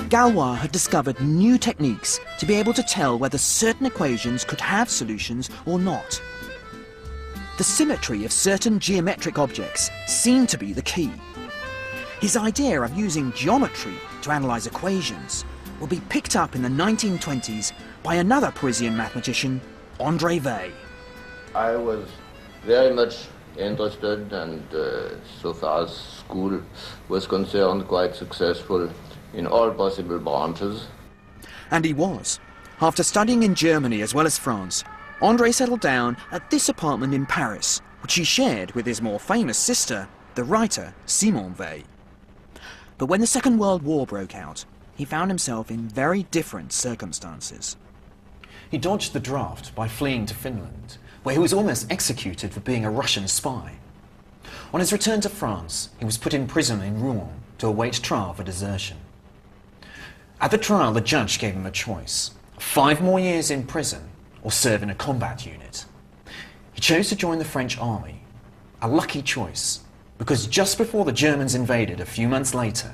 Galois had discovered new techniques to be able to tell whether certain equations could have solutions or not. The symmetry of certain geometric objects seemed to be the key. His idea of using geometry to analyse equations will be picked up in the 1920s by another Parisian mathematician, André Weil. I was very much interested and, so far as school was concerned, quite successful in all possible branches. And he was. After studying in Germany as well as France, André settled down at this apartment in Paris, which he shared with his more famous sister, the writer Simone Weil. But when the Second World War broke out, he found himself in very different circumstances. He dodged the draft by fleeing to Finland, where he was almost executed for being a Russian spy. On his return to France, he was put in prison in Rouen to await trial for desertion. At the trial, the judge gave him a choice: 5 more years in prison or serve in a combat unit. He chose to join the French army, a lucky choice, because just before the Germans invaded a few months later,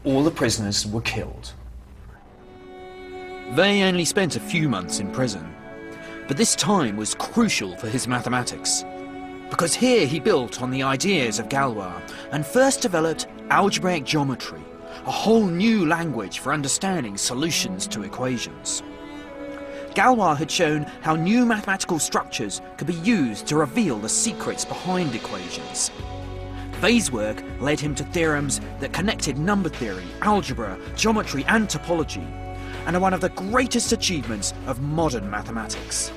all the prisoners were killed. Weil only spent a few months in prison, but this time was crucial for his mathematics, because here he built on the ideas of Galois and first developed algebraic geometry, a whole new language for understanding solutions to equations. Galois had shown how new mathematical structures could be used to reveal the secrets behind equations. Weil's work led him to theorems that connected number theory, algebra, geometry and topology, and are one of the greatest achievements of modern mathematics.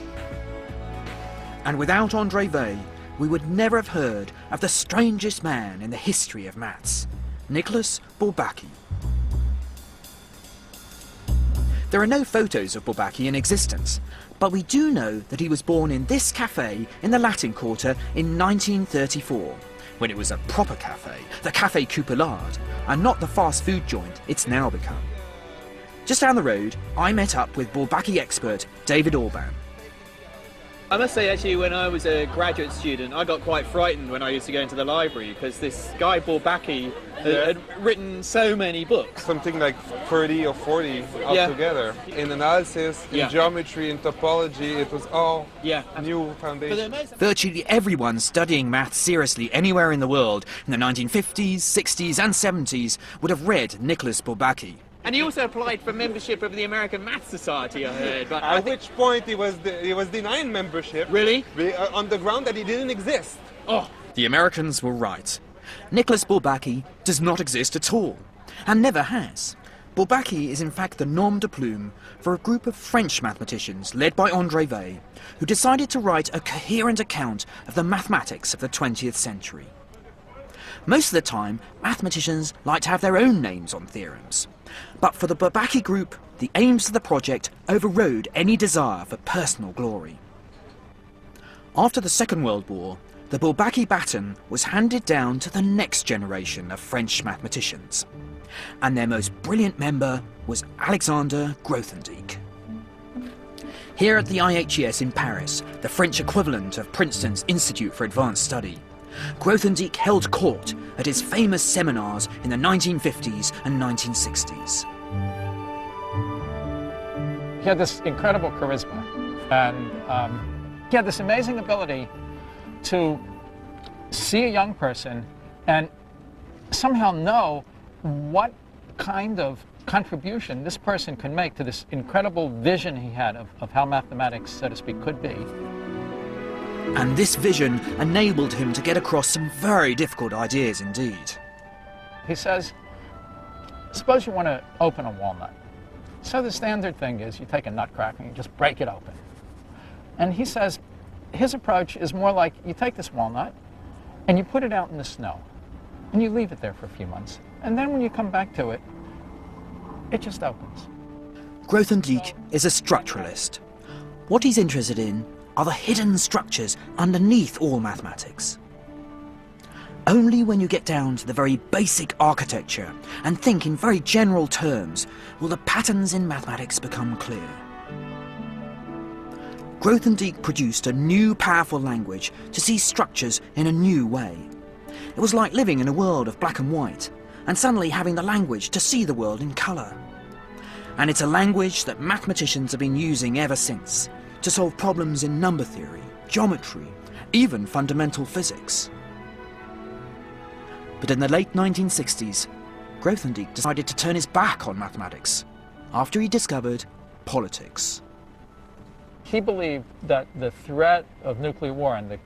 And without André Weil, we would never have heard of the strangest man in the history of maths, Nicolas Bourbaki. There are no photos of Bourbaki in existence, but we do know that he was born in this cafe in the Latin Quarter in 1934, when it was a proper cafe, the Café Coupelard, and not the fast food joint it's now become. Just down the road, I met up with Bourbaki expert David Orban. I must say, actually, when I was a graduate student, I got quite frightened when I used to go into the library, because this guy Bourbaki had written so many books. Something like 30 or 40 altogether. In analysis, in geometry, in topology, it was all new foundation. Virtually everyone studying maths seriously anywhere in the world in the 1950s, 60s and 70s would have read Nicolas Bourbaki. And he also applied for membership of the American Math Society, I heard. But At which point he was denied membership. Really? On the ground that he didn't exist. Oh. The Americans were right. Nicolas Bourbaki does not exist at all, and never has. Bourbaki is in fact the nom de plume for a group of French mathematicians led by André Weil, who decided to write a coherent account of the mathematics of the 20th century. Most of the time, mathematicians like to have their own names on theorems. But for the Bourbaki group, the aims of the project overrode any desire for personal glory. After the Second World War, the Bourbaki baton was handed down to the next generation of French mathematicians, and their most brilliant member was Alexander Grothendieck. Here at the IHES in Paris, the French equivalent of Princeton's Institute for Advanced Study, Grothendieck held court at his famous seminars in the 1950s and 1960s. He had this incredible charisma, and he had this amazing ability to see a young person and somehow know what kind of contribution this person can make to this incredible vision he had of how mathematics, so to speak, could be. And this vision enabled him to get across some very difficult ideas indeed. He says, suppose you want to open a walnut. So the standard thing is you take a nutcracker and you just break it open. And he says his approach is more like you take this walnut and you put it out in the snow and you leave it there for a few months. And then when you come back to it, it just opens. Grothendieck is a structuralist. What he's interested in are the hidden structures underneath all mathematics. Only when you get down to the very basic architecture and think in very general terms will the patterns in mathematics become clear. Grothendieck produced a new powerful language to see structures in a new way. It was like living in a world of black and white and suddenly having the language to see the world in colour. and it's a language that mathematicians have been using ever since to solve problems in number theory, geometry, even fundamental physics. But in the late 1960s, Grothendieck decided to turn his back on mathematics after he discovered politics. He believed that the threat of nuclear war and the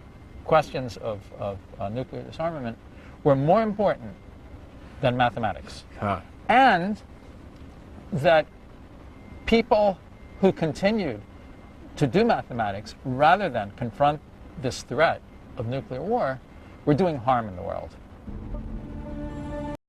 questions of nuclear disarmament were more important than mathematics. And that people who continued to do mathematics rather than confront this threat of nuclear war were doing harm in the world.